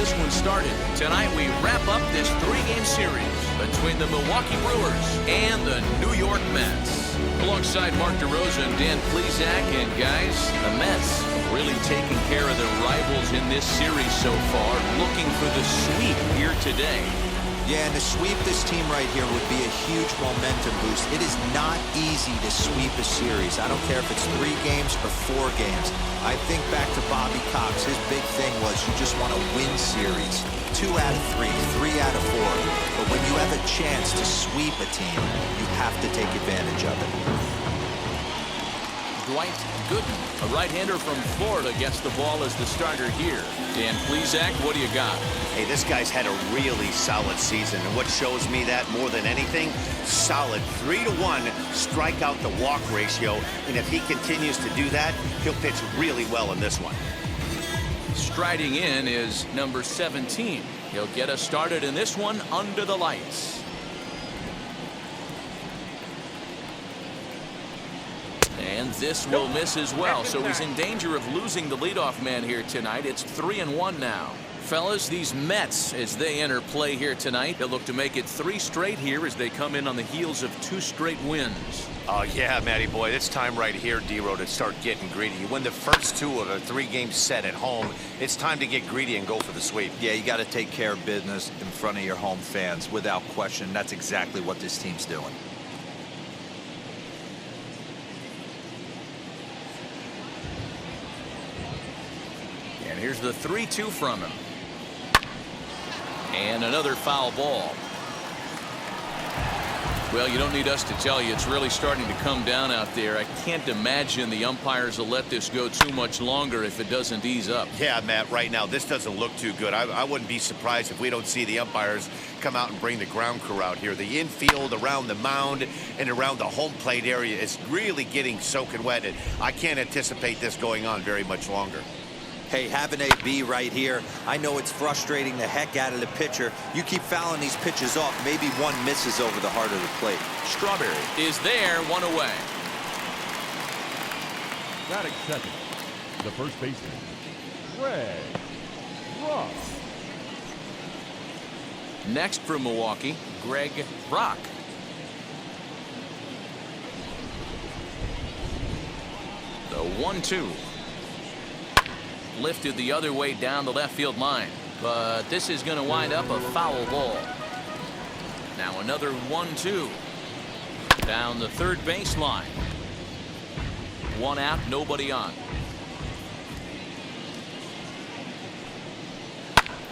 this one started. Tonight we wrap up this 3-game series between the Milwaukee Brewers and the New York Mets. Alongside Mark DeRosa and Dan Plesac, and guys, the Mets really taking care of their rivals in this series so far, looking for the sweep here today. Yeah, and to sweep this team right here would be a huge momentum boost. It is not easy to sweep a series. I don't care if it's 3 games or 4 games. I think back to Bobby Cox. His big thing was you just want to win series. 2 out of 3, 3 out of 4. But when you have a chance to sweep a team, you have to take advantage of it. Gooden, a right-hander from Florida, gets the ball as the starter here. Dan Plesac, what do you got? Hey, this guy's had a really solid season, and what shows me that more than anything, solid 3-to-1 strikeout to walk ratio, and if he continues to do that, he'll pitch really well in this one. Striding in is number 17. He'll get us started in this one under the lights. And this will miss as well, so he's in danger of losing the leadoff man here tonight. It's 3-1 now. Fellas, these Mets, as they enter play here tonight, they'll look to make it 3 straight here as they come in on the heels of 2 straight wins. Oh, yeah, Matty boy, it's time right here, D-Row, to start getting greedy. You win the first 2 of a 3-game set at home. It's time to get greedy and go for the sweep. Yeah, you got to take care of business in front of your home fans, without question. That's exactly what this team's doing. And here's the 3-2 from him. And another foul ball. Well, you don't need us to tell you, it's really starting to come down out there. I can't imagine the umpires will let this go too much longer if it doesn't ease up. Yeah, Matt, right now, this doesn't look too good. I wouldn't be surprised if we don't see the umpires come out and bring the ground crew out here. The infield, around the mound, and around the home plate area is really getting soaking wet, and I can't anticipate this going on very much longer. Hey, having a B right here, I know it's frustrating the heck out of the pitcher. You keep fouling these pitches off, maybe one misses over the heart of the plate. Strawberry is there, 1 away. Batting second, the first baseman, Greg Ross. Next from Milwaukee, Greg Brock. The 1-2. Lifted the other way down the left field line, but this is going to wind up a foul ball. Now another 1-2 down the third baseline. 1 out, nobody on.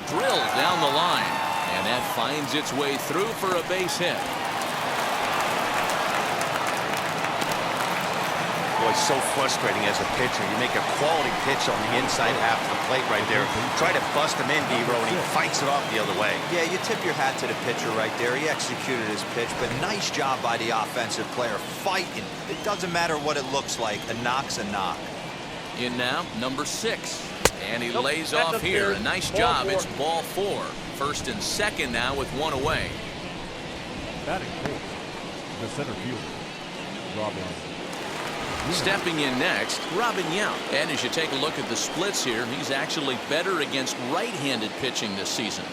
Drilled down the line, and that finds its way through for a base hit. Boy, it's so frustrating as a pitcher. You make a quality pitch on the inside half of the plate right there. Try to bust him in, D-Row, and he fights it off the other way. Yeah, you tip your hat to the pitcher right there. He executed his pitch, but nice job by the offensive player fighting. It doesn't matter what it looks like. A knock's a knock. In now, number 6. And he lays off here. A nice job. It's ball 4. First and second now with 1 away. Batting fourth, the center fielder, Robin. Stepping in next, Robin Yount. And as you take a look at the splits here, he's actually better against right-handed pitching this season.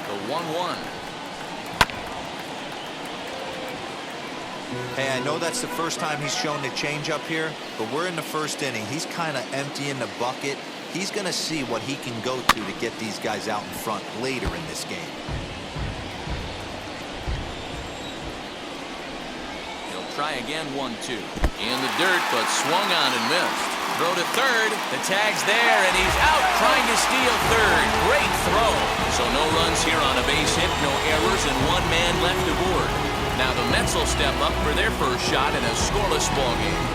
The 1-1. Hey, I know that's the first time he's shown the changeup here, but we're in the first inning. He's kind of emptying the bucket. He's going to see what he can go to get these guys out in front later in this game. He'll try again, 1-2. In the dirt, but swung on and missed. Throw to third. The tag's there, and he's out trying to steal third. Great throw. So no runs here on a base hit, no errors, and 1 man left aboard. Now the Mets will step up for their first shot in a scoreless ball game.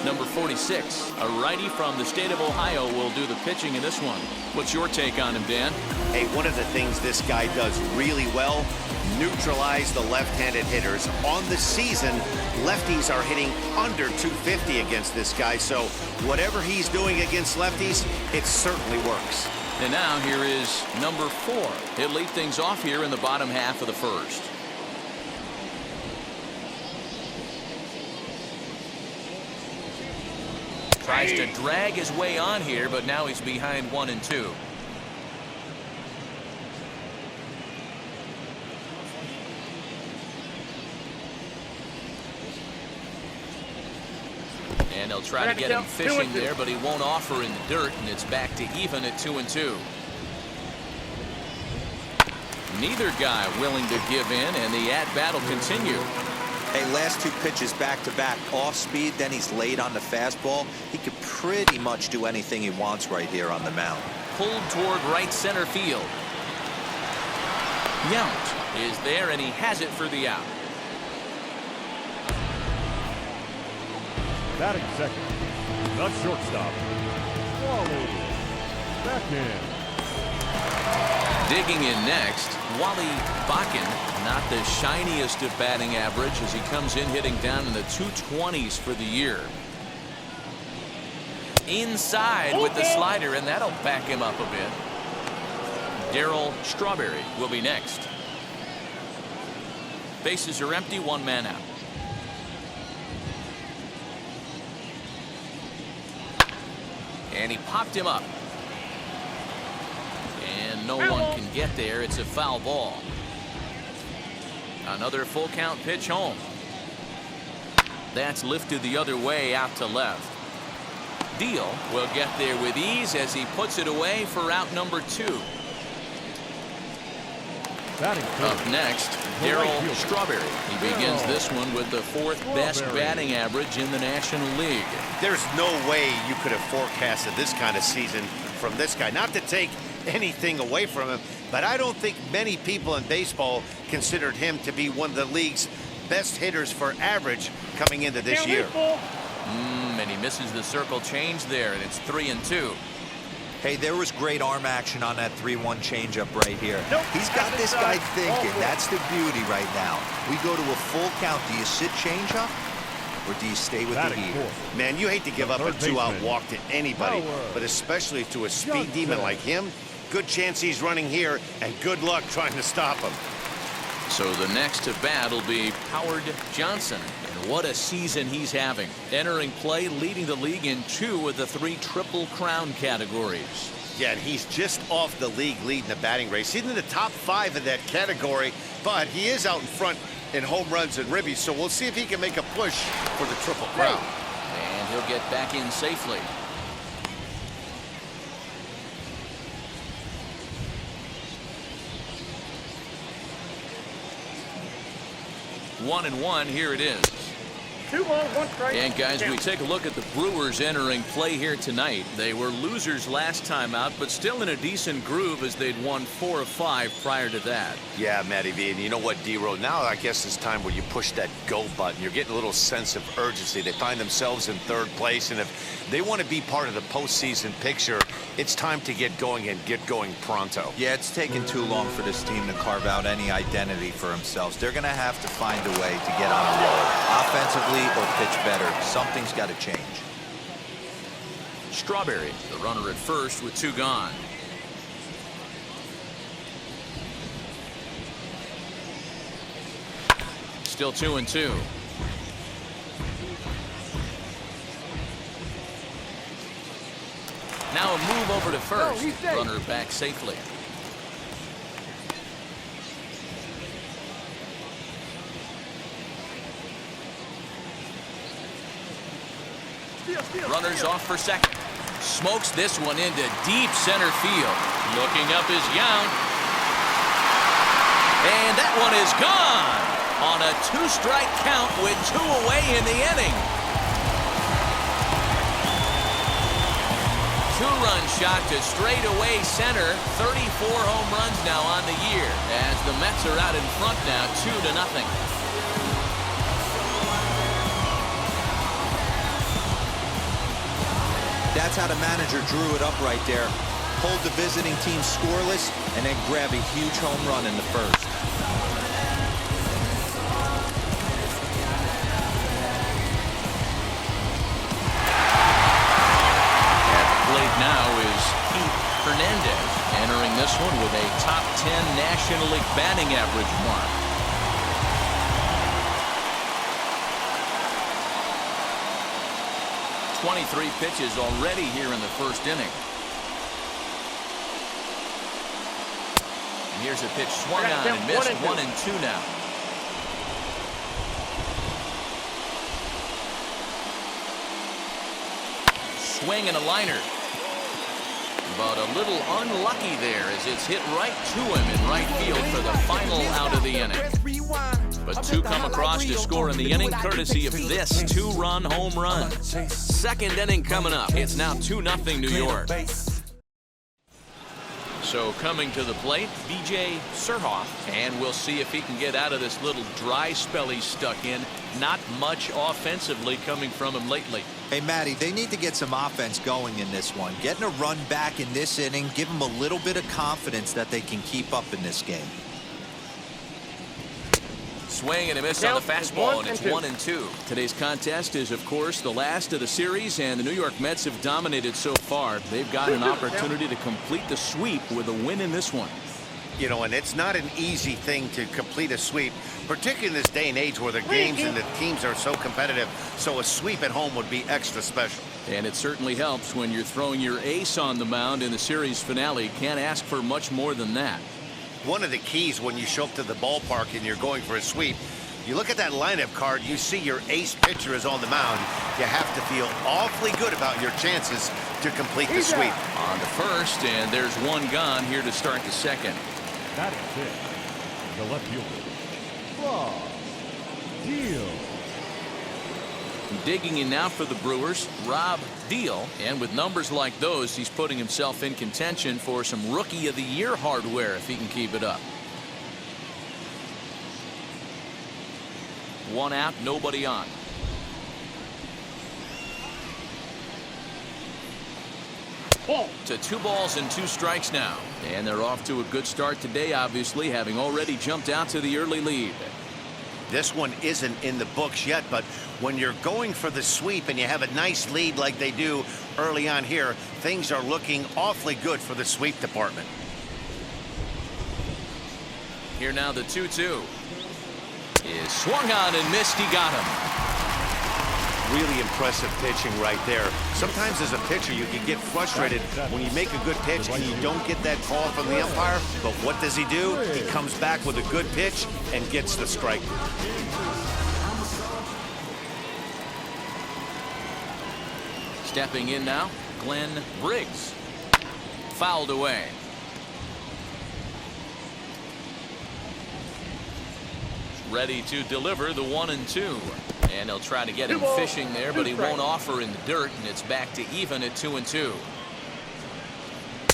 Number 46, a righty from the state of Ohio, will do the pitching in this one. What's your take on him, Dan? Hey, one of the things this guy does really well, neutralize the left-handed hitters. On the season, lefties are hitting under 250 against this guy, so whatever he's doing against lefties, it certainly works. And now here is number 4. He'll lead things off here in the bottom half of the first. Tries to drag his way on here, but now he's behind 1-2. And they'll try to get him fishing there, but he won't offer in the dirt, and it's back to even at 2-2. Neither guy willing to give in, and the at-bat will continue. Hey, last 2 pitches back-to-back. Off speed, then he's late on the fastball. He could pretty much do anything he wants right here on the mound. Pulled toward right center field. Yount is there, and he has it for the out. Batting second, the shortstop, Wally Wegman. Digging in next, Wally Bakken, not the shiniest of batting average as he comes in hitting down in the 220s for the year. Inside with the slider, and that'll back him up a bit. Darryl Strawberry will be next. Bases are empty, 1 man out. And he popped him up. And no one can get there. It's a foul ball. Another full count pitch home. That's lifted the other way out to left. Deal will get there with ease as he puts it away for out number 2. Up next, Darryl Strawberry. He begins this one with the 4th best batting average in the National League. There's no way you could have forecasted this kind of season from this guy. Not to take anything away from him, but I don't think many people in baseball considered him to be one of the league's best hitters for average coming into this year. And he misses the circle change there, and it's 3-2. Hey, there was great arm action on that 3-1 changeup right here. He's got this guy thinking. That's the beauty right now. We go to a full count. Do you sit changeup, or do you stay with the heat? Man, you hate to give up a 2-out walk to anybody, but especially to a speed demon like him. Good chance he's running here, and good luck trying to stop him. So the next to bat will be Howard Johnson. And what a season he's having. Entering play, leading the league in 2 of the 3 Triple Crown categories. Yeah, and he's just off the league leading the batting race. He's in the top 5 of that category, but he is out in front in home runs and ribbies, so we'll see if he can make a push for the Triple Crown. And he'll get back in safely. One and one, here it is. 2 balls, 1 strike. And guys, we take a look at the Brewers entering play here tonight. They were losers last time out, but still in a decent groove as they'd won 4 of 5 prior to that. Yeah, Matty V, and you know what, D-Row, now I guess it's time where you push that go button. You're getting a little sense of urgency. They find themselves in 3rd place, and if they want to be part of the postseason picture, it's time to get going and get going pronto. Yeah, it's taken too long for this team to carve out any identity for themselves. They're going to have to find a way to get on a roll. Offensively or pitch better. Something's got to change. Strawberry, the runner at first with 2 gone. Still 2-2. Now a move over to first. Runner back safely. Runners off for second. Smokes this one into deep center field. Looking up is Yount. And that one is gone on a 2-strike count with 2 away in the inning. 2-run shot to straightaway center. 34 home runs now on the year as the Mets are out in front now 2-0. That's how the manager drew it up right there. Hold the visiting team scoreless and then grab a huge home run in the first. At the plate now is Keith Hernandez entering this one with a top 10 National League batting average mark. .23 pitches already here in the first inning. And here's a pitch swung on and missed. 1-2 now. Swing and a liner. But a little unlucky there as it's hit right to him in right field for the final out of the inning. But two come across to score in the inning courtesy of this two-run home run. Second inning coming up. It's now 2-0 New York. So coming to the plate, B.J. Surhoff, and we'll see if he can get out of this little dry spell he's stuck in. Not much offensively coming from him lately. Hey, Matty, they need to get some offense going in this one. Getting a run back in this inning, give them a little bit of confidence that they can keep up in this game. Swing and a miss on the fastball, and it's 1-2. Today's contest is, of course, the last of the series, and the New York Mets have dominated so far. They've got an opportunity to complete the sweep with a win in this one. You know, and it's not an easy thing to complete a sweep, particularly in this day and age where the games and the teams are so competitive. So a sweep at home would be extra special. And it certainly helps when you're throwing your ace on the mound in the series finale. Can't ask for much more than that. One of the keys when you show up to the ballpark and you're going for a sweep, you look at that lineup card, you see your ace pitcher is on the mound. You have to feel awfully good about your chances to complete the sweep. On to first, and there's one gone here to start the second. Batting fifth, the left fielder, Deal. Digging in now for the Brewers, Rob Deal, and with numbers like those, he's putting himself in contention for some Rookie of the Year hardware if he can keep it up. One out, nobody on. To 2 balls and 2 strikes now, and they're off to a good start today, obviously, having already jumped out to the early lead. This one isn't in the books yet, but when you're going for the sweep and you have a nice lead like they do early on here, things are looking awfully good for the sweep department. Here now the 2-2 is swung on and missed. He got him. Really impressive pitching right there. Sometimes as a pitcher you can get frustrated when you make a good pitch and you don't get that call from the umpire, but what does he do? He comes back with a good pitch and gets the strike. Stepping in now, Glenn Briggs. Fouled away. Ready to deliver the 1-2. And they'll try to get him fishing there, but he won't offer in the dirt, and it's back to even at 2-2.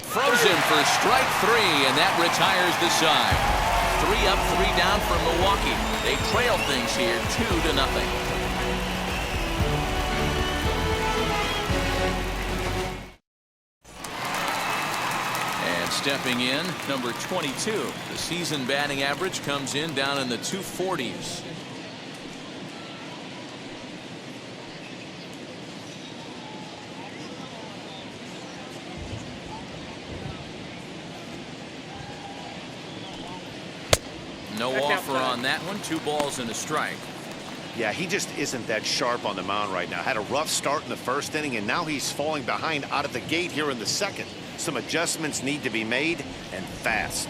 Frozen for strike 3, and that retires the side. 3 up, 3 down for Milwaukee. They trail things here 2-0. Stepping in, number 22. The season batting average comes in down in the 240s. No offer on that one. 2 balls and a strike. Yeah, he just isn't that sharp on the mound right now. Had a rough start in the first inning, and now he's falling behind out of the gate here in the second. Some adjustments need to be made, and fast.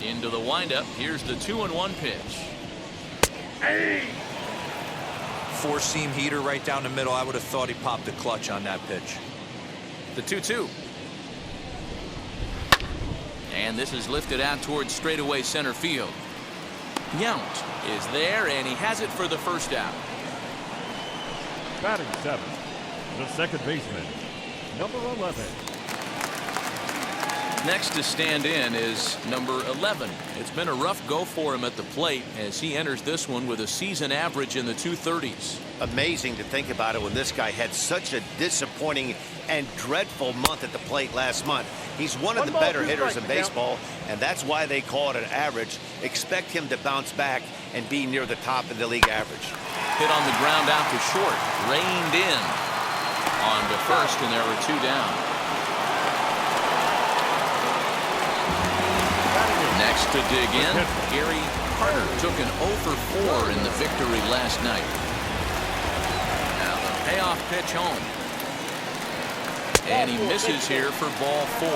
Into the windup. Here's the 2-1 pitch. Hey! 4-seam heater right down the middle. I would have thought he popped a clutch on that pitch. The 2-2. And this is lifted out towards straightaway center field. Yount is there, and he has it for the first out. Batting seventh, the second baseman, number 11. Next to stand in is number 11. It's been a rough go for him at the plate as he enters this one with a season average in the 230s. Amazing to think about it when this guy had such a disappointing and dreadful month at the plate last month. He's one of the better hitters in baseball, and that's why they call it an average. Expect him to bounce back and be near the top of the league average. Hit on the ground out to short. Reined in on to first, and there were 2 down. Next to dig in, Gary Carter took an 0 for 4 in the victory last night. Now the payoff pitch home. And he misses here for ball 4.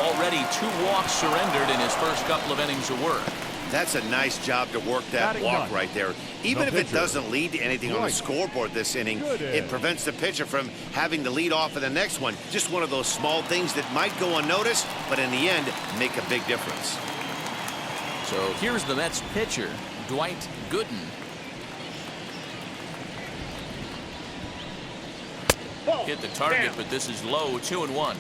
Already 2 walks surrendered in his first couple of innings of work. That's a nice job to work that walk right there. Even if it doesn't lead to anything on the scoreboard this inning, it prevents the pitcher from having to lead off in the next one. Just one of those small things that might go unnoticed, but in the end, make a big difference. So here's the Mets pitcher, Dwight Gooden. Hit the target, but this is low, 2-1.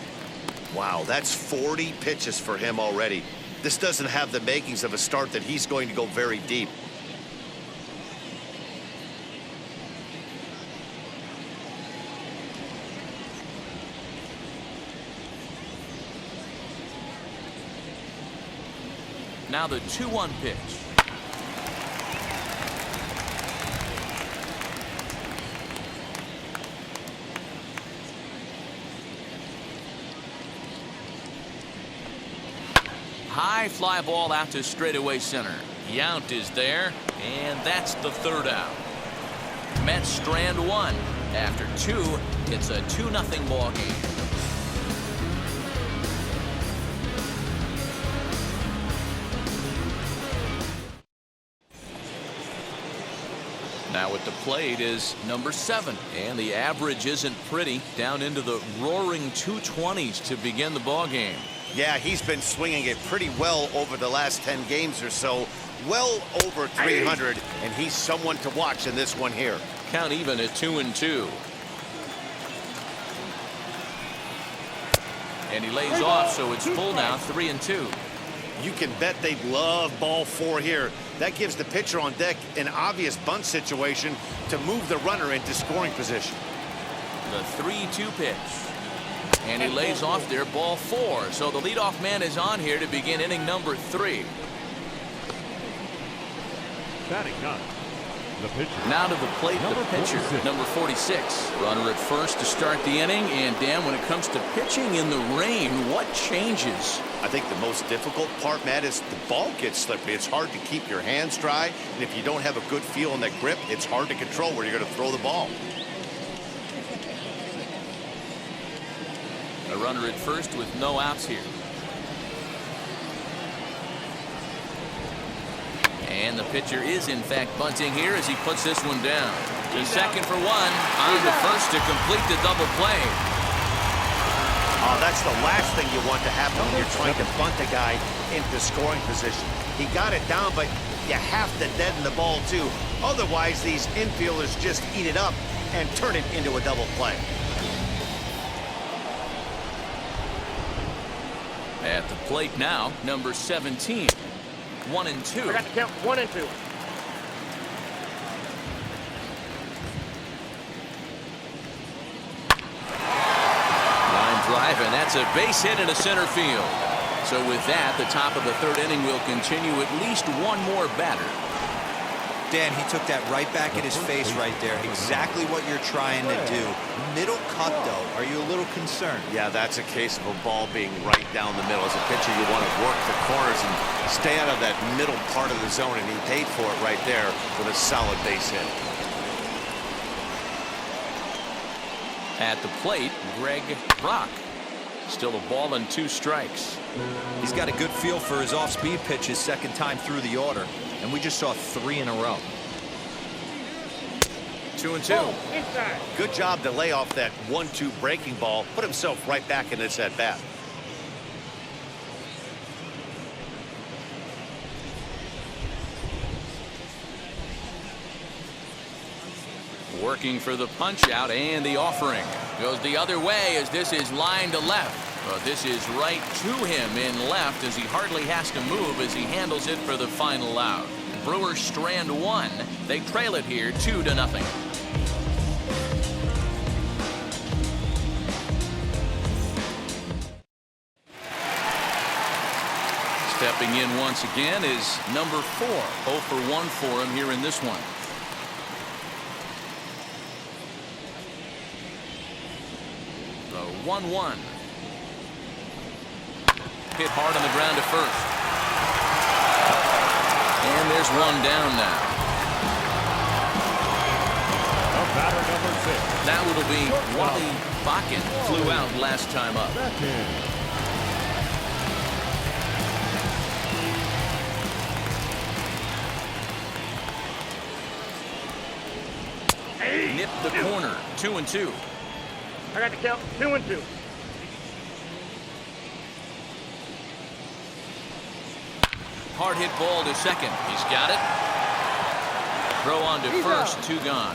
Wow, that's 40 pitches for him already. This doesn't have the makings of a start that he's going to go very deep. Now the 2-1 pitch. High fly ball out to straightaway center. Yount is there, and that's the 3rd out. Mets strand 1. After 2, it's a 2-0 ball game. Now at the plate is number 7, and the average isn't pretty, down into the roaring 220s to begin the ball game. Yeah, he's been swinging it pretty well over the last 10 games or so. Well over 300, and he's someone to watch in this one here. Count even at 2-2. And he lays off, so it's full now, 3-2. You can bet they love ball 4 here. That gives the pitcher on deck an obvious bunt situation to move the runner into scoring position. The 3-2 pitch. And he lays off there, ball 4. So the leadoff man is on here to begin inning number 3. Batting ninth, the pitcher. Now to the plate, the pitcher, number 46. Runner at first to start the inning. And Dan, when it comes to pitching in the rain, what changes? I think the most difficult part, Matt, is the ball gets slippery. It's hard to keep your hands dry. And if you don't have a good feel in that grip, it's hard to control where you're going to throw the ball. A runner at first with no outs here. And the pitcher is in fact bunting here as he puts this one down. To second for 1, on to first to complete the double play. Oh, that's the last thing you want to happen when you're trying to bunt a guy into scoring position. He got it down, but you have to deaden the ball too. Otherwise, these infielders just eat it up and turn it into a double play. At the plate now, number 17. 1-2. I got to count 1 and 2. Line drive, and that's a base hit into center field. So with that, the top of the 3rd inning will continue at least one more batter. Dan, he took that right back in his face right there. Exactly what you're trying to do. Middle cut, though. Are you a little concerned? Yeah, that's a case of a ball being right down the middle. As a pitcher, you want to work the corners and stay out of that middle part of the zone, and he paid for it right there with a solid base hit. At the plate, Greg Brock. Still a ball and 2 strikes. He's got a good feel for his off-speed pitches second time through the order, and we just saw 3 in a row. 2-2. Inside. Good job to lay off that 1-2 breaking ball, put himself right back in this at-bat. Working for the punch out, and the offering goes the other way as this is line to left. Well, this is right to him in left as he hardly has to move as he handles it for the final out. Brewers strand 1. They trail it here 2-0. Stepping in once again is number 4. 0 for 1 for him here in this one. The 1-1. Hit hard on the ground to first. And there's one down now. The batter, number 6. Now it'll be Wally Bakken. Flew out last time up. Nipped the corner. 2-2. I got the count. 2-2. Hard hit ball to second. He's got it. Throw on to first. 2 gone.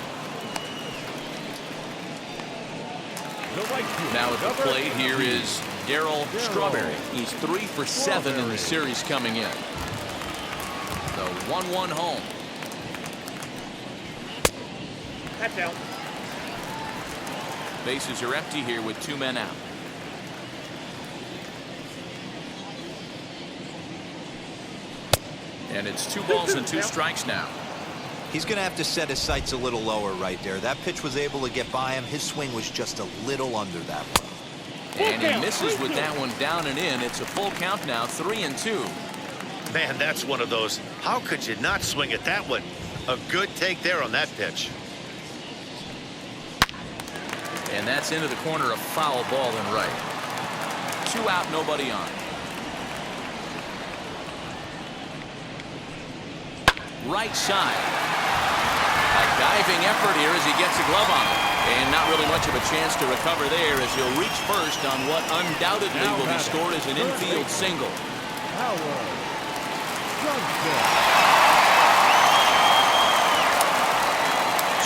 Now at the plate, here is Darryl Strawberry. He's 3 for 7 in the series coming in. The 1-1 home. That's out. Bases are empty here with 2 men out. And it's 2 balls and 2 strikes now. He's going to have to set his sights a little lower right there. That pitch was able to get by him. His swing was just a little under that one. And he misses with that one down and in. It's a full count now, 3-2. Man, that's one of those. How could you not swing at that one? A good take there on that pitch. And that's into the corner, a foul ball and right. 2 out, nobody on. Right side. A diving effort here as he gets a glove on it. And not really much of a chance to recover there as he'll reach first on what undoubtedly will be scored as an infield single.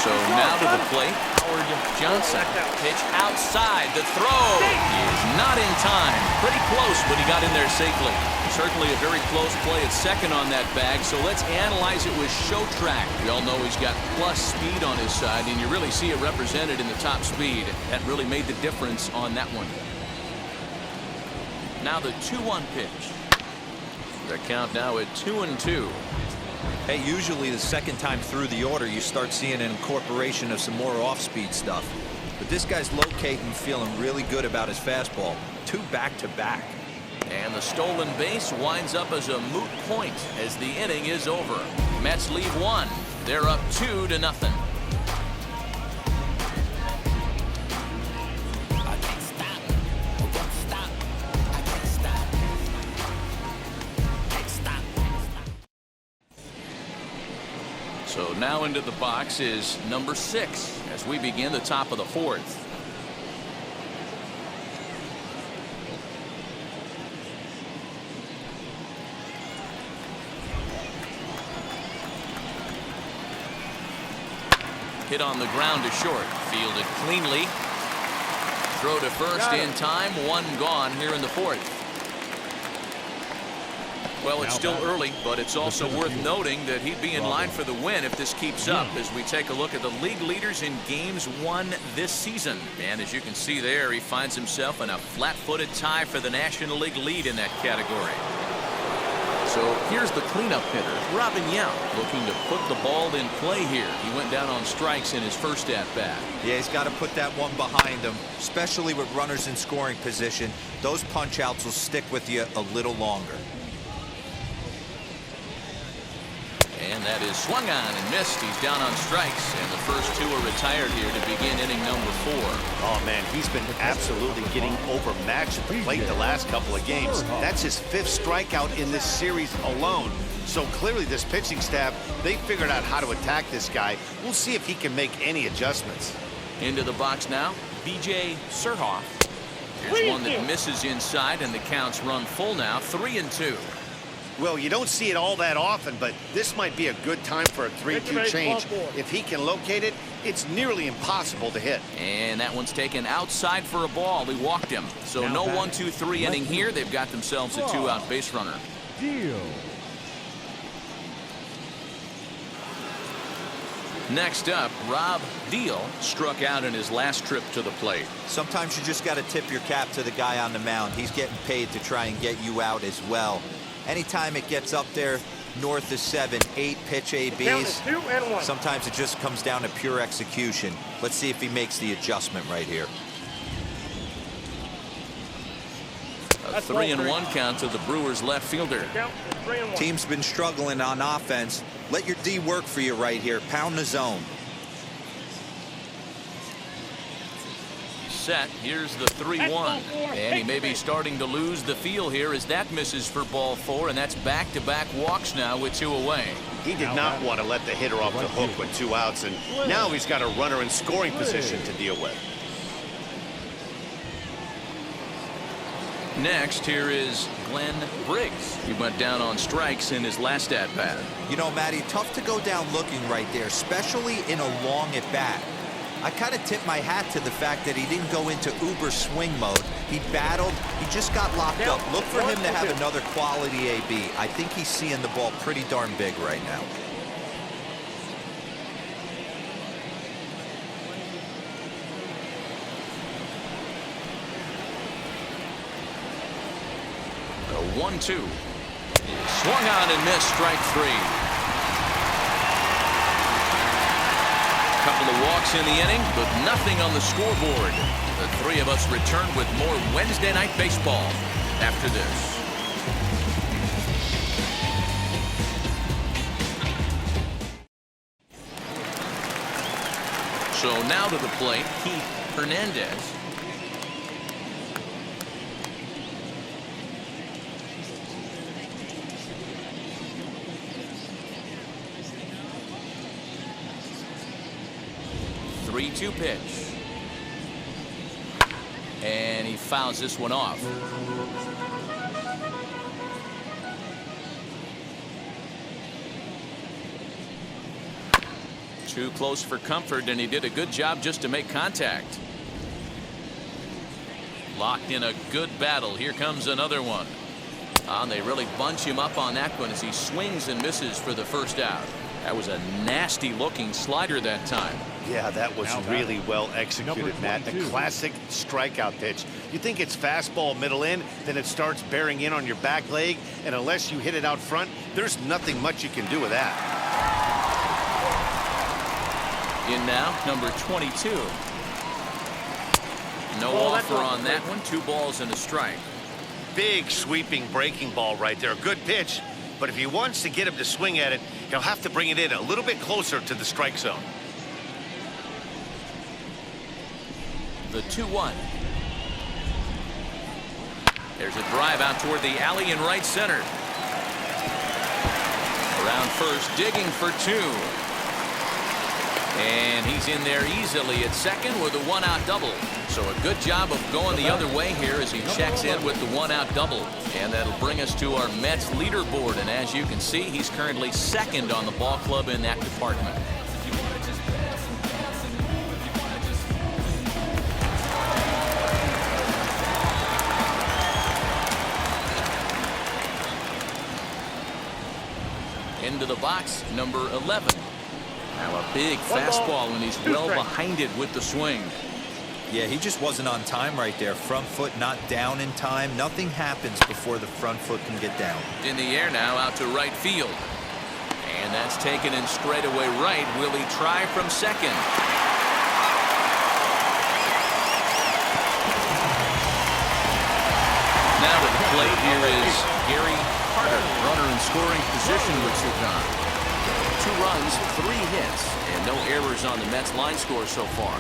So now to the plate, Howard Johnson. Pitch outside. The throw is not in time. Pretty close, but he got in there safely. Certainly a very close play at second on that bag, so let's analyze it with show track. We all know he's got plus speed on his side, and you really see it represented in the top speed. That really made the difference on that one. Now the 2-1 pitch. The count now at 2-2. Hey, usually the second time through the order, you start seeing an incorporation of some more off-speed stuff. But this guy's locating, feeling really good about his fastball. 2 back-to-back. And the stolen base winds up as a moot point as the inning is over. Mets lead 1. They're up 2-0. So now into the box is number 6 as we begin the top of the 4th. Hit on the ground to short. Fielded cleanly. Throw to first in time. 1 gone here in the 4th. Well, it's still early, but it's also worth noting that he'd be in line for the win if this keeps up as we take a look at the league leaders in games won this season. And as you can see there, he finds himself in a flat-footed tie for the National League lead in that category. So here's the cleanup hitter, Robin Yount, looking to put the ball in play here. He went down on strikes in his first at-bat. Yeah, he's got to put that one behind him, especially with runners in scoring position. Those punch-outs will stick with you a little longer. And that is swung on and missed. He's down on strikes, and the first 2 are retired here to begin inning number 4. Oh, man, he's been absolutely getting overmatched at the plate the last couple of games. That's his 5th strikeout in this series alone. So clearly this pitching staff, they figured out how to attack this guy. We'll see if he can make any adjustments. Into the box now, B.J. Surhoff. Here's one that misses inside, and the count's run full now, 3-2. Well, you don't see it all that often, but this might be a good time for a 3-2 change. If he can locate it, it's nearly impossible to hit. And that one's taken outside for a ball. He walked him. So no 1-2-3 inning here. They've got themselves a 2-out base runner. Deal. Next up, Rob Deal struck out in his last trip to the plate. Sometimes you just got to tip your cap to the guy on the mound. He's getting paid to try and get you out as well. Anytime it gets up there north of 7, 8 pitch ABs, sometimes it just comes down to pure execution. Let's see if he makes the adjustment right here. A That's 3-1 count to the Brewers left fielder. Count is 3-1. Team's been struggling on offense. Let your D work for you right here. Pound the zone. Set. Here's the 3-1. And he may be starting to lose the feel here as that misses for ball 4, and that's back-to-back walks now with 2 away. He did not want to let the hitter off the hook with 2 outs, and now he's got a runner in scoring position to deal with. Next, here is Glenn Briggs. He went down on strikes in his last at-bat. You know, Matty, tough to go down looking right there, especially in a long at-bat. I kind of tip my hat to the fact that he didn't go into uber swing mode. He battled. He just got locked up. Look for him to have another quality AB. I think he's seeing the ball pretty darn big right now. The 1-2. Swung on and missed, strike 3. Couple of walks in the inning, but nothing on the scoreboard. The 3 of us return with more Wednesday Night Baseball after this. So now to the plate, Keith Hernandez. Three-two pitch. And he fouls this one off. Too close for comfort, and he did a good job just to make contact. Locked in a good battle. Here comes another one. And they really bunch him up on that one as he swings and misses for the first out. That was a nasty looking slider that time. Yeah, that was really well executed, Matt. The classic strikeout pitch. You think it's fastball middle in, then it starts bearing in on your back leg, and unless you hit it out front, there's nothing much you can do with that. In now, number 22. No offer on that one. 2 balls and a strike. Big sweeping breaking ball right there. Good pitch, but if he wants to get him to swing at it, he'll have to bring it in a little bit closer to the strike zone. The 2-1. There's a drive out toward the alley in right center. Around first, digging for 2. And he's in there easily at second with a 1-out double. So a good job of going the other way here as he checks in with the 1-out double. And that'll bring us to our Mets leaderboard. And as you can see, he's currently second on the ball club in that department. Into the box, number 11. Now a big fastball, and he's well behind it with the swing. Yeah, he just wasn't on time right there. Front foot not down in time. Nothing happens before the front foot can get down. In the air now, out to right field. And that's taken in straightaway right. Will he try from second? Now to the plate, here is Gary Carter. Runner in scoring position with 2 gone. 2 runs, 3 hits, and no errors on the Mets line score so far.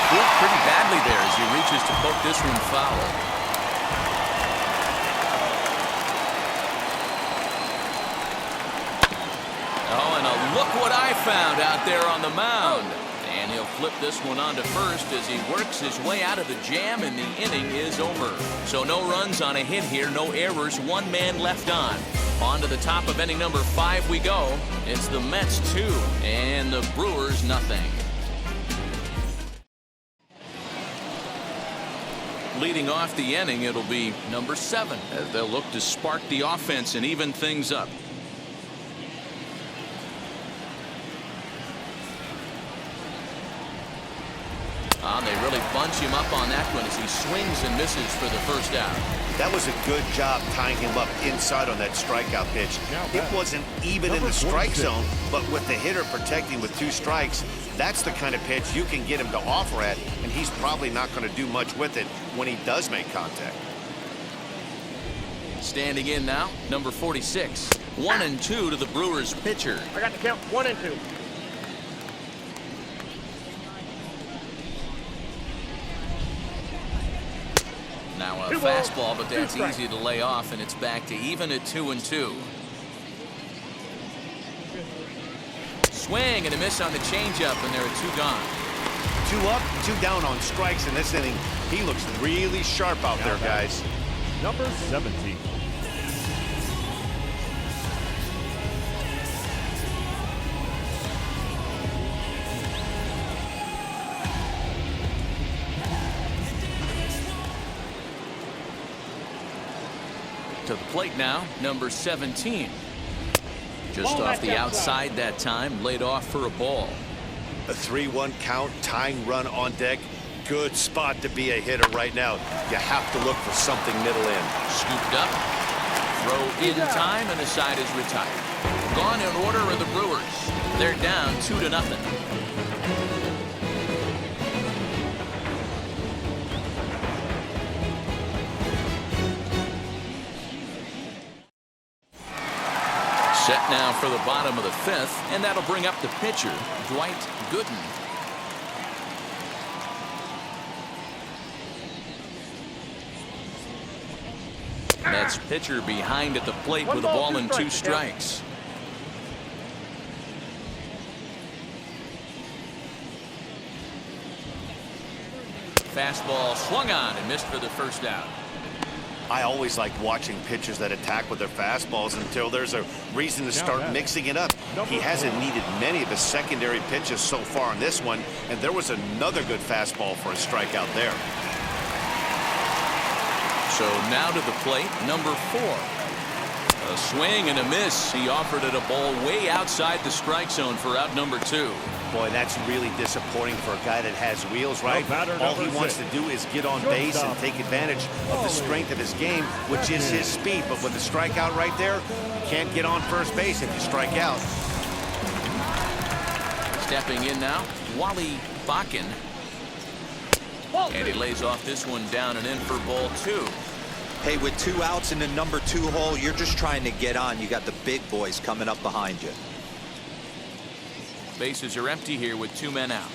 Pulled pretty badly there as he reaches to poke this one foul. Oh, and look what I found out there on the mound. And he'll flip this one on to first as he works his way out of the jam, and the inning is over. So no runs on a hit here, no errors, 1 man left on. On to the top of inning number 5 we go. It's the Mets 2 and the Brewers nothing. Leading off the inning, it'll be number 7 as they'll look to spark the offense and even things up. They really bunch him up on that one as he swings and misses for the first out. That was a good job tying him up inside on that strikeout pitch. It wasn't even in the strike zone, but with the hitter protecting with 2 strikes, That's the kind of pitch you can get him to offer at, and he's probably not going to do much with it when he does make contact. Standing in now, number 46. 1-2 to the Brewers pitcher. I got the count. 1-2. Now a 2 balls, fastball, but 2 that's strikes. easy to lay off, and it's back to even at 2-2. Swing and a miss on the changeup, and there are 2 gone. 2 up, 2 down on strikes in this inning. He looks really sharp out there, guys. Number 17. To the plate now, number 17. Just Ball off the back outside that time, laid off for a ball. A 3-1 count, tying run on deck. Good spot to be a hitter right now. You have to look for something middle in. Scooped up, throw in time, and the side is retired. Gone in order are the Brewers. They're down 2-0. Set now for the bottom of the 5th, and that'll bring up the pitcher, Dwight Gooden. Mets pitcher behind at the plate with a ball and 2 strikes. Fastball swung on and missed for the first out. I always like watching pitchers that attack with their fastballs until there's a reason to start mixing it up. He hasn't needed many of his secondary pitches so far in this one, and there was another good fastball for a strikeout there. So now to the plate, number 4. A swing and a miss. He offered it a ball way outside the strike zone for out number 2. Boy, that's really disappointing for a guy that has wheels, right? batter All he number wants 6. to do is get on base and take advantage of the strength of his game, which is his speed. But with the strikeout right there, you can't get on first base if you strike out. Stepping in now, Wally Bakken. And he lays off this one down and in for ball 2. Hey, with 2 outs in the number 2 hole, you're just trying to get on. You got the big boys coming up behind you. Bases are empty here with 2 men out.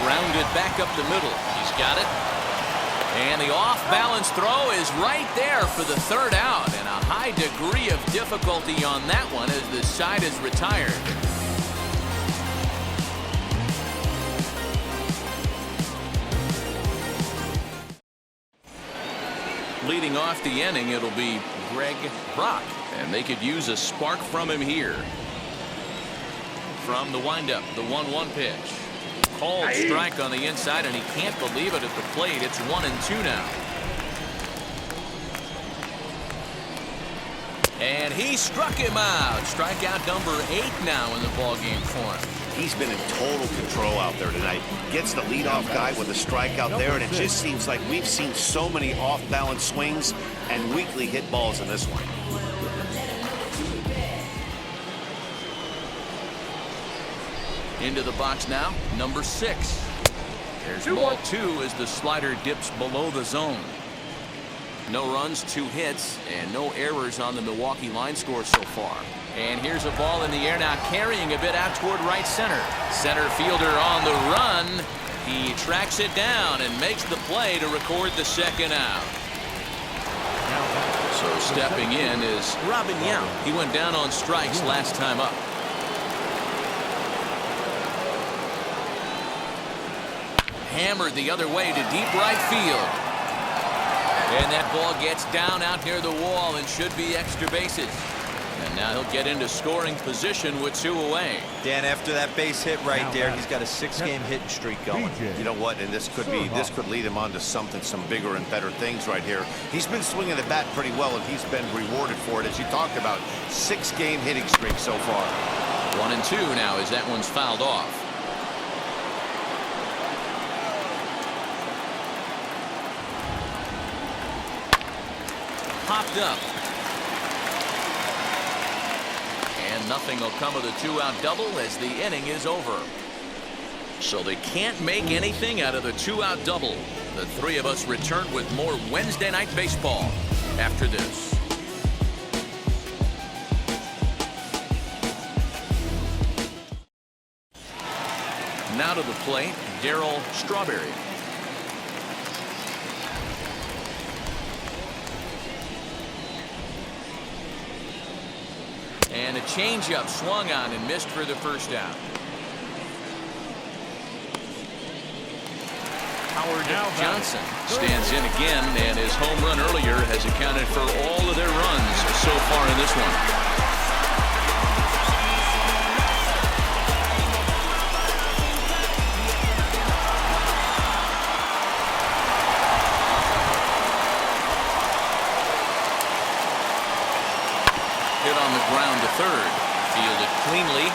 Grounded back up the middle. He's got it. And the off-balance throw is right there for the 3rd out. And a high degree of difficulty on that one as the side is retired. Leading off the inning, it'll be Greg Brock, and they could use a spark from him here. From the windup, the 1-1 pitch. Called strike on the inside, and he can't believe it at the plate. It's 1-2 now. And he struck him out. Strikeout number 8 now in the ballgame for him. He's been in total control out there tonight. Gets the leadoff guy with a strikeout there, and it just seems like we've seen so many off-balance swings and weakly hit balls in this one. Into the box now, number 6. There's ball 2 as the slider dips below the zone. No runs, 2 hits, and no errors on the Milwaukee line score so far. And here's a ball in the air now, carrying a bit out toward right center. Center fielder on the run. He tracks it down and makes the play to record the 2nd out. So stepping in is Robin Young. He went down on strikes last time up. Hammered the other way to deep right field. And that ball gets down out near the wall and should be extra bases. And now he'll get into scoring position with 2 away. Dan, after that base hit right there, he's got a 6-game hitting streak going. You know what? And this could lead him on to some bigger and better things right here. He's been swinging the bat pretty well, and he's been rewarded for it, as you talked about. 6-game hitting streak so far. 1-2 now as that one's fouled off. Popped up. and nothing will come of the 2-out double as the inning is over. So they can't make anything out of the 2-out double. The three of us return with more Wednesday Night Baseball after this. Now to the plate, Darryl Strawberry. And a changeup swung on and missed for the first out. Howard Johnson stands in again, and his home run earlier has accounted for all of their runs so far in this one. Hit on the ground to third. Fielded cleanly.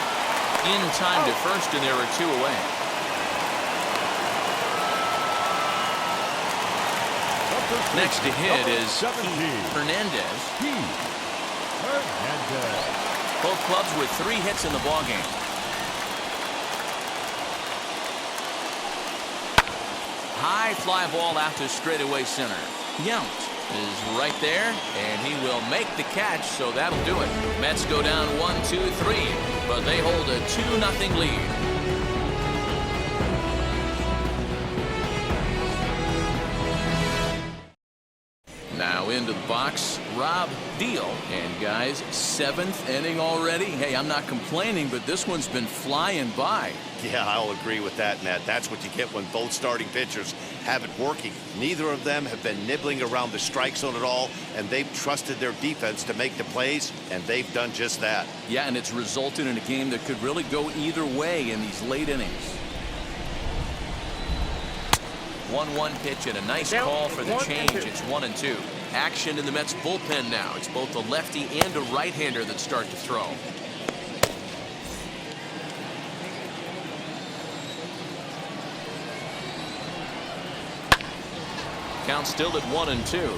In time to first, and there are 2 away. Next to hit is Hernandez. Both clubs with 3 hits in the ballgame. High fly ball out to straightaway center. Yount is right there, and he will make the catch, so that'll do it. Mets go down 1-2-3, but they hold a 2-0 lead. Now into the box, Rob Deal. And guys, 7th inning already. Hey, I'm not complaining, but this one's been flying by. Yeah, I'll agree with that, Matt. That's what you get when both starting pitchers have it working. Neither of them have been nibbling around the strike zone at all, and they've trusted their defense to make the plays, and they've done just that. Yeah, and it's resulted in a game that could really go either way in these late innings. 1-1 pitch and a nice call for the change. It's 1-2. Action in the Mets bullpen now. It's both a lefty and a right-hander that start to throw. Count still at 1-2.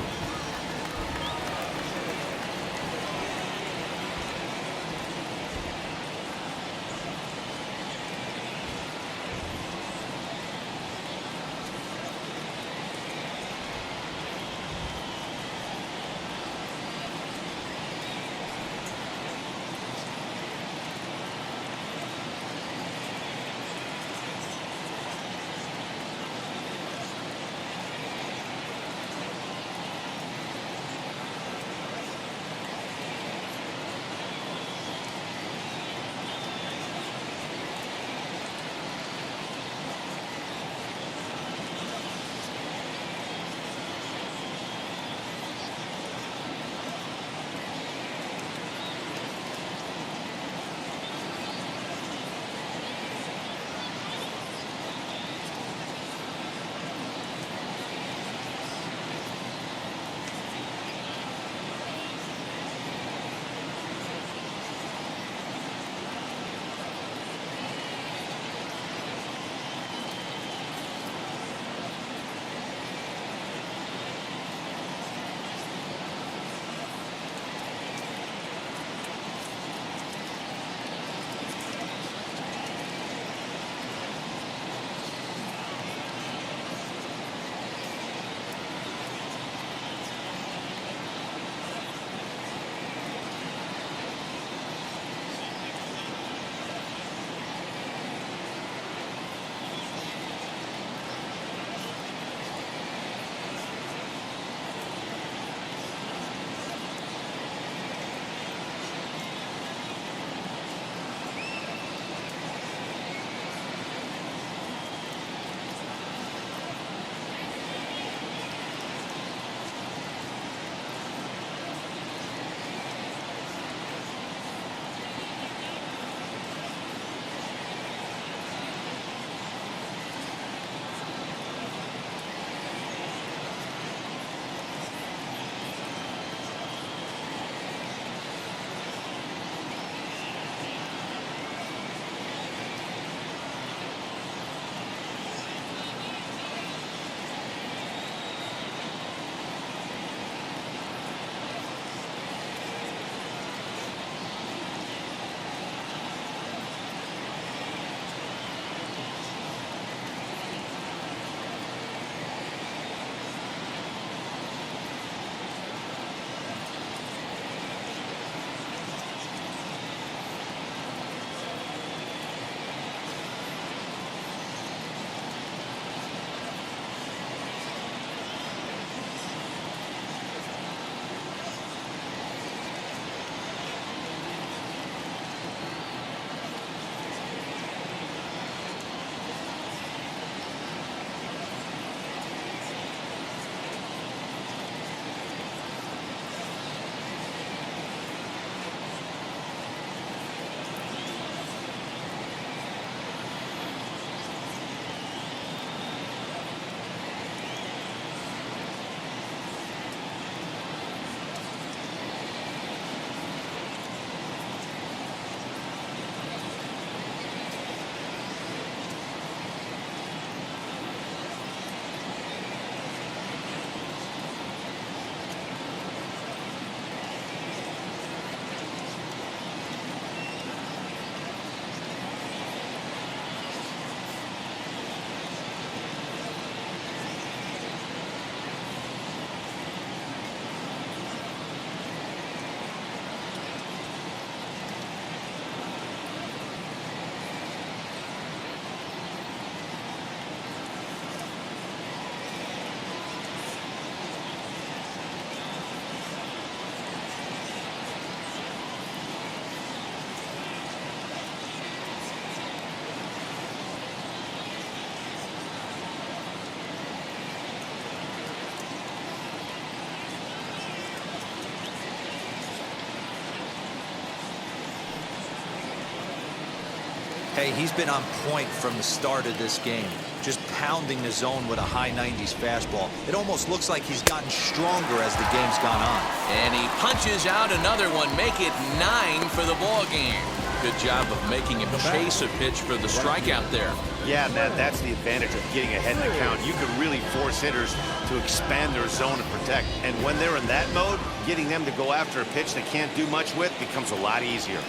Ray, he's been on point from the start of this game. Just pounding the zone with a high 90s fastball. It almost looks like he's gotten stronger as the game's gone on. And he punches out another one, make it 9 for the ball game. Good job of making him chase a pitch for the strikeout there. Yeah, Matt, that's the advantage of getting ahead in the count. You can really force hitters to expand their zone and protect. And when they're in that mode, getting them to go after a pitch they can't do much with becomes a lot easier.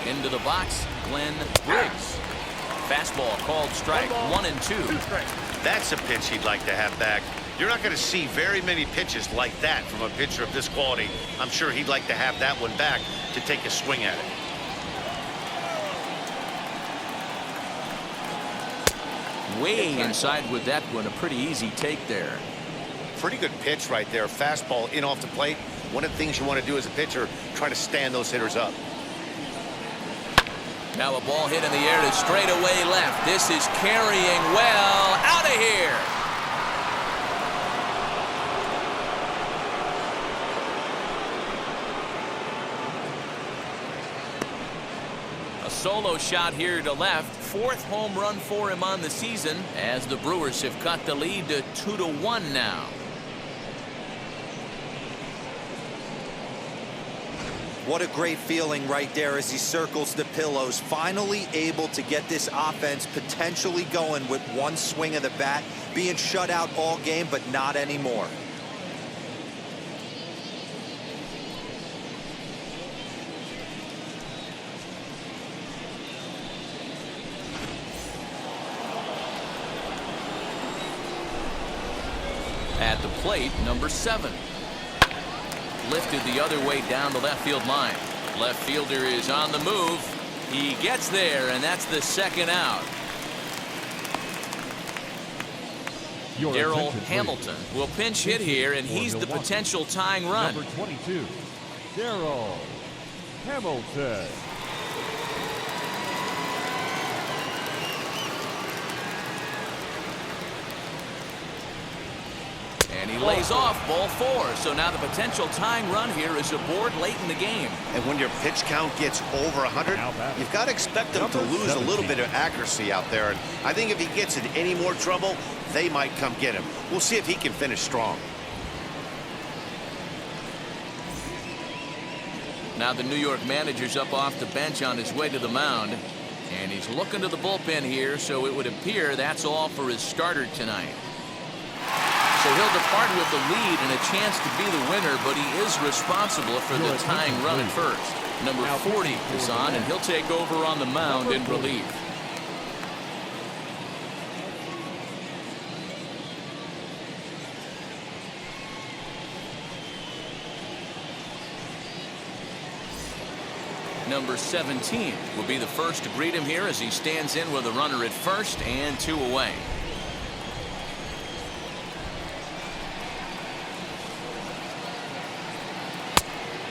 Into the box, Glenn Briggs. Fastball called strike, 1 and 2. That's a pitch he'd like to have back. You're not going to see very many pitches like that from a pitcher of this quality. I'm sure he'd like to have that one back to take a swing at it. Way inside with that one, a pretty easy take there. Pretty good pitch right there. Fastball in off the plate. One of the things you want to do as a pitcher, try to stand those hitters up. Now a ball hit in the air to straightaway left. This is carrying well. Out of here. A solo shot here to left. 4th home run for him on the season as the Brewers have cut the lead to 2-1 now. What a great feeling right there as he circles the pillows. Finally able to get this offense potentially going with one swing of the bat. Being shut out all game, but not anymore. At the plate, number 7. Lifted the other way down the left field line. Left fielder is on the move. He gets there, and that's the 2nd out. Darryl Hamilton will pinch hit here, and he's the potential tying run. Number 22, Darryl Hamilton. And he lays off ball 4. So now the potential tying run here is aboard late in the game. And when your pitch count gets over 100, you've got to expect them to lose a little bit of accuracy out there. And I think if he gets in any more trouble, they might come get him. We'll see if he can finish strong. Now the New York manager's up off the bench on his way to the mound. And he's looking to the bullpen here, so it would appear that's all for his starter tonight. So he'll depart with the lead and a chance to be the winner, but he is responsible for the tying run at first. Number 40 is on, and he'll take over on the mound in relief. Number 17 will be the first to greet him here as he stands in with a runner at first and 2 away.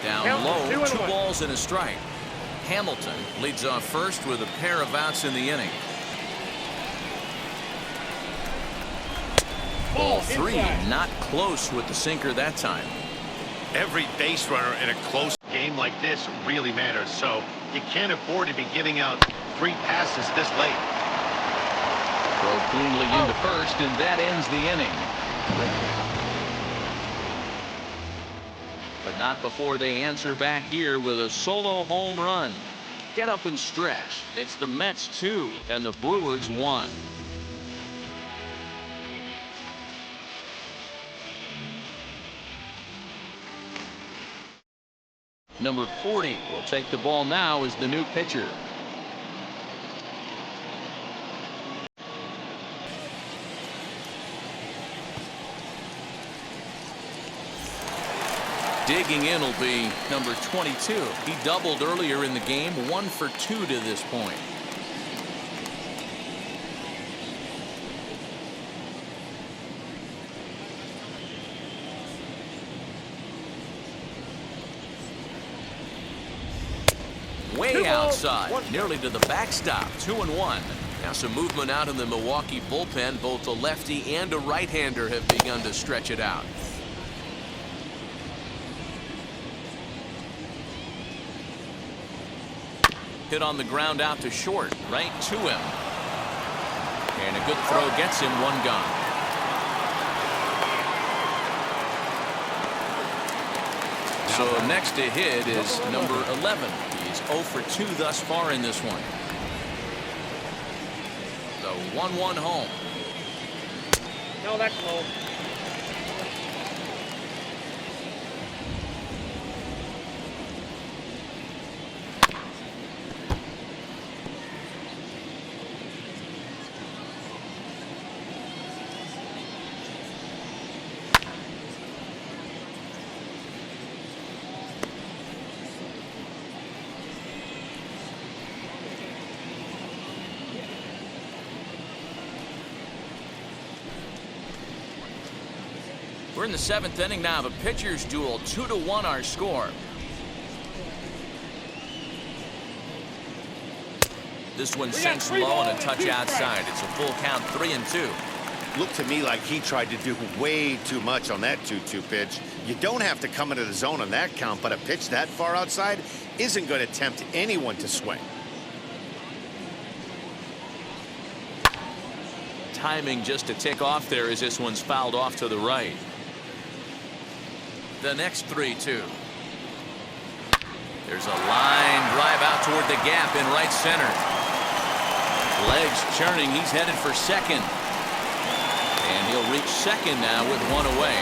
Down low, 2 balls and a strike. Hamilton leads off first with a pair of outs in the inning. Ball 3, not close with the sinker that time. Every base runner in a close game like this really matters, so you can't afford to be giving out 3 passes this late. Throw cleanly into first, and that ends the inning. But not before they answer back here with a solo home run. Get up and stretch. It's the Mets 2 and the Brewers 1. Number 40 will take the ball now as the new pitcher. Digging in will be number 22. He doubled earlier in the game, 1 for 2 to this point. Way outside, nearly to the backstop, 2-1. Now some movement out in the Milwaukee bullpen. Both a lefty and a right-hander have begun to stretch it out. Hit on the ground out to short, right to him. And a good throw gets him one gone. So next to hit is number 11. He's 0 for 2 thus far in this one. The 1-1 home. No, that's low. We're in the 7th inning now of a pitcher's duel. 2-1 our score. This one sinks low and a touch outside. It's a full count, 3-2. Looked to me like he tried to do way too much on that 2-2 pitch. You don't have to come into the zone on that count, but a pitch that far outside isn't going to tempt anyone to swing. Timing just to tick off there as this one's fouled off to the right. The next 3-2. There's a line drive out toward the gap in right center. Legs churning. He's headed for second. And he'll reach second now with one away.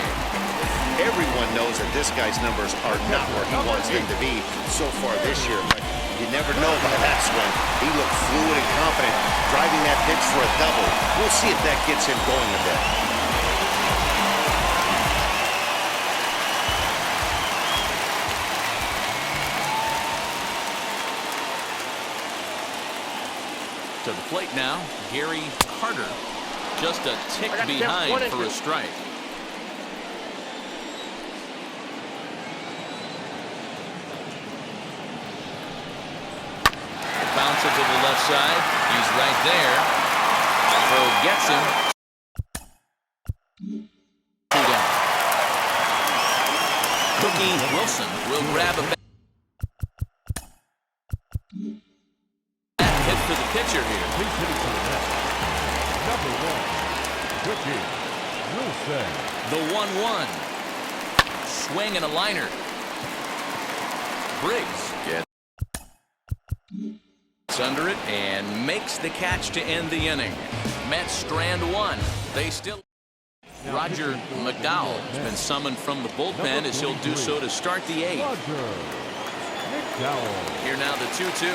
Everyone knows that this guy's numbers are not where he wants them to be so far this year, but you never know by that swing. He looked fluid and confident, driving that pitch for a double. We'll see if that gets him going a bit. To the plate now, Gary Carter. Just a tick behind for a strike. Bounces to the left side. He's right there. Throw gets him. 2 down. Cookie Wilson will grab a hit for the pitcher here. He's hitting to the net. Number 1, Cookie Wilson. The 1-1. Swing and a liner. Briggs gets under it and makes the catch to end the inning. Mets strand 1. They still. Roger McDowell has been summoned from the bullpen as he'll do so to start the 8th. Roger McDowell. Here now the 2-2.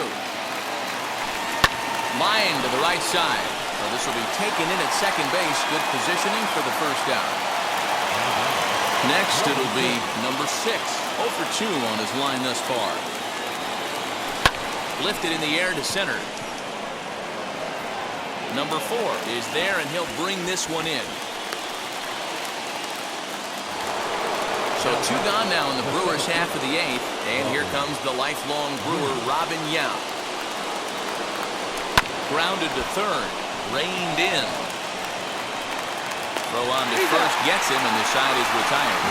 Line to the right side. Well, this will be taken in at second base. Good positioning for the first out. Next, it'll be number 6. 0 for 2 on his line thus far. Lifted in the air to center. Number 4 is there, and he'll bring this one in. So 2 gone now in the Brewers' half of the 8th. And here comes the lifelong Brewer, Robin Yount. Grounded to third. Reined in. Throw on to first gets him, and the side is retired.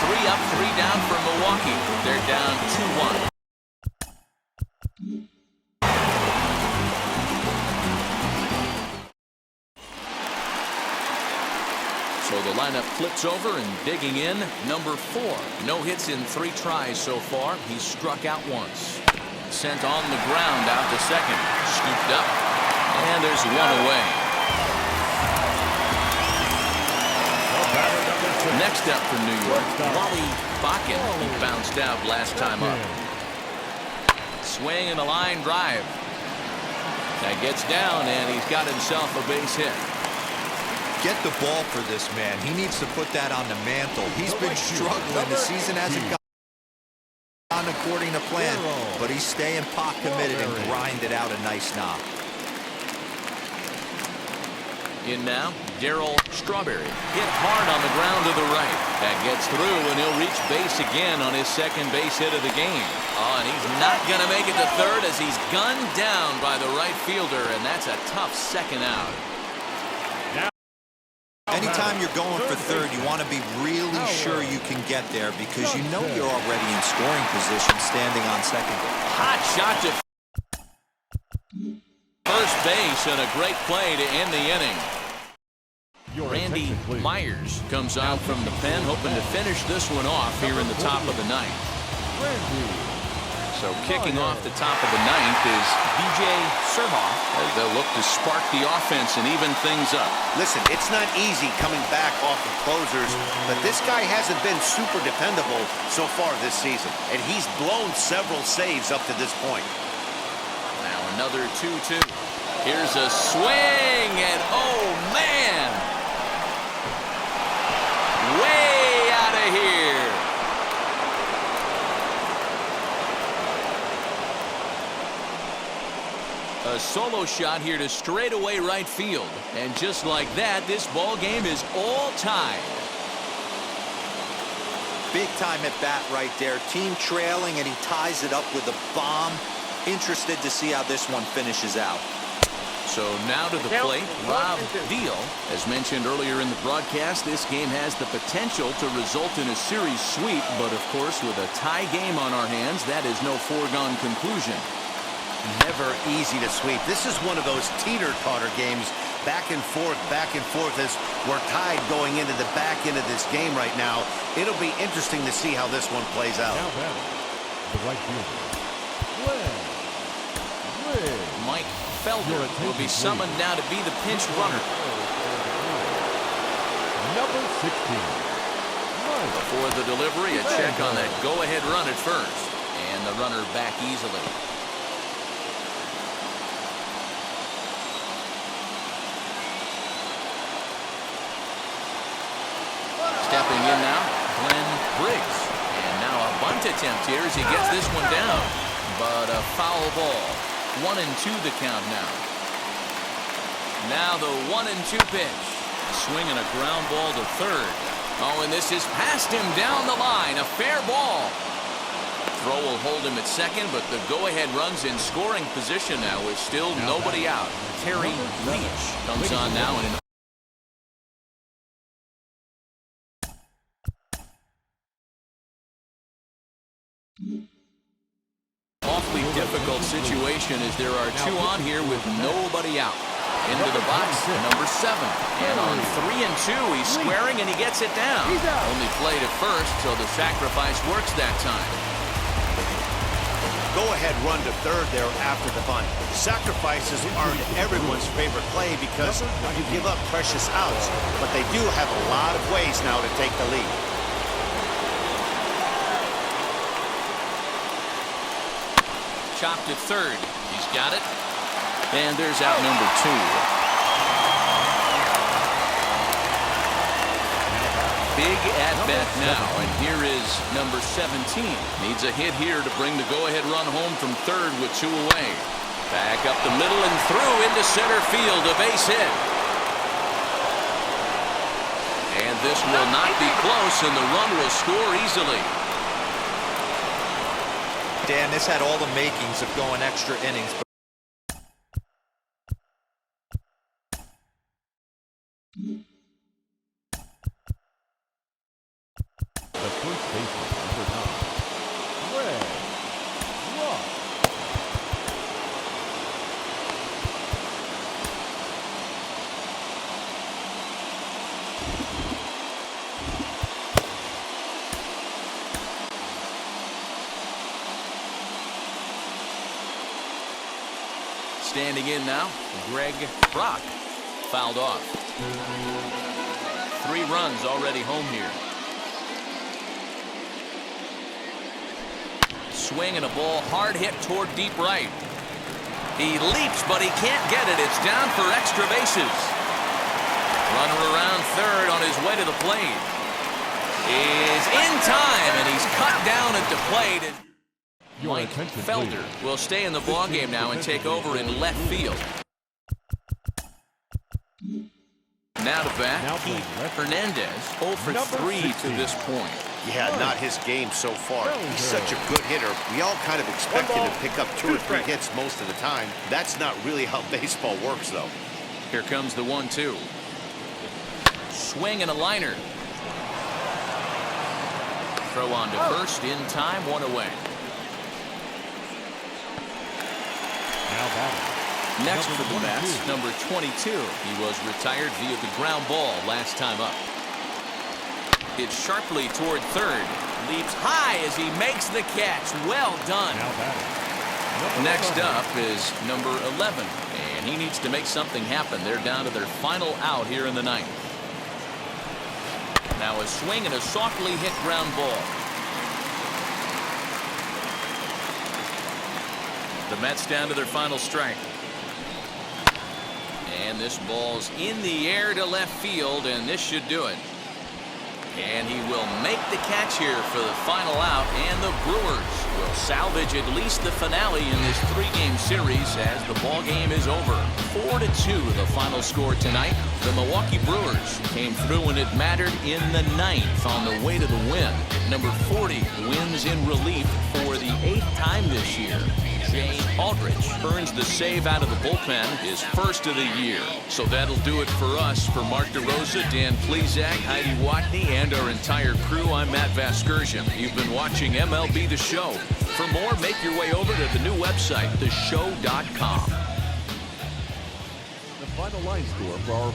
3 up, 3 down for Milwaukee. They're down 2-1. So the lineup flips over, and digging in, number 4. No hits in 3 tries so far. He's struck out once. Sent on the ground out to second. Scooped up. And there's one away. Next up for New York, Wally Bakken. He bounced out last time up. Swing and a line drive. That gets down, and he's got himself a base hit. Get the ball for this man. He needs to put that on the mantle. He's been struggling. The season hasn't gone according to plan, but he's staying pot committed and grinded out a nice knock. In now, Darryl Strawberry. Hit hard on the ground to the right. That gets through, and he'll reach base again on his second base hit of the game. Oh, and he's not going to make it to third as he's gunned down by the right fielder, and that's a tough second out. Anytime you're going for third, you want to be really sure you can get there because you know you're already in scoring position standing on second. Hot shot to First base and a great play to end the inning. Randy attention, please. Myers comes out from the pen, hoping to finish this one off here in the top of the ninth. So kicking off the top of the ninth is B.J. Surhoff as they'll look to spark the offense and even things up. Listen, it's not easy coming back off of closers, but this guy hasn't been super dependable so far this season, and he's blown several saves up to this point. Now another 2-2. Here's a swing, and oh man! Way out of here. A solo shot here to straightaway right field. And just like that, this ball game is all tied. Big time at bat right there. Team trailing, and he ties it up with a bomb. Interested to see how this one finishes out. So now to the plate, Rob Deal. As mentioned earlier in the broadcast, this game has the potential to result in a series sweep, but of course with a tie game on our hands, that is no foregone conclusion. Never easy to sweep. This is one of those teeter-totter games, back and forth as we're tied going into the back end of this game right now. It'll be interesting to see how this one plays out. Now batting, the right fielder, Mike Felder will be summoned now to be the pinch runner. number 16. Before the delivery, a check on that go-ahead run at first. And the runner back easily. Stepping in now, Glenn Briggs. And now a bunt attempt here as he gets this one down. But a foul ball. 1-2 the count now. Now the 1-2 pitch. Swinging a ground ball to third. Oh, and this is past him down the line. A fair ball. Throw will hold him at second, but the go-ahead runs in scoring position now with still nobody out. Terry Leach comes on now in an awfully difficult situation as there are two on here with nobody out. Into the box, number 7. And on 3-2, he's squaring and he gets it down. Only played at first, so the sacrifice works that time. Go-ahead run to third there after the bunt. Sacrifices aren't everyone's favorite play because you give up precious outs, but they do have a lot of ways now to take the lead. Chopped to third. He's got it. And there's out number 2. Big at-bat now, and here is number 17. Needs a hit here to bring the go-ahead run home from third with 2 away. Back up the middle and through into center field, a base hit. And this will not be close, and the run will score easily. Dan, this had all the makings of going extra innings. The first baseman, number 9, Red Rock. Standing in now, Greg Brock. Fouled off. 3 runs already home here. Swing and a ball hard hit toward deep right. He leaps, but he can't get it. It's down for extra bases. Runner around third on his way to the plate. Is in time, and he's cut down at the plate. Mike Felder will stay in the ballgame now and take over in left field. Now to bat, Keith Hernandez, 0 for 3 to this point. Yeah, not his game so far. He's such a good hitter. We all kind of expect him to pick up 2 or 3 hits most of the time. That's not really how baseball works, though. Here comes the 1-2. Swing and a liner. Throw on to first in time, 1 away. Now batting, Next for the Mets, number 22. He was retired via the ground ball last time up. It's sharply toward third. Leaps high as he makes the catch. Well done. Next up is number 11. And he needs to make something happen. They're down to their final out here in the ninth. Now a swing and a softly hit ground ball. The Mets down to their final strike. And this ball's in the air to left field, and this should do it. And he will make the catch here for the final out, and the Brewers will salvage at least the finale in this three-game series as the ball game is over. 4-2 the final score tonight. The Milwaukee Brewers came through when it mattered in the ninth on the way to the win. Number 40 wins in relief for the 8th time this year. Jay Aldrich earns the save out of the bullpen, his first of the year. So that'll do it for us. For Mark DeRosa, Dan Plezak, Heidi Watney, and our entire crew, I'm Matt Vasgersian. You've been watching MLB The Show. For more, make your way over to the new website, TheShow.com. The final line score for our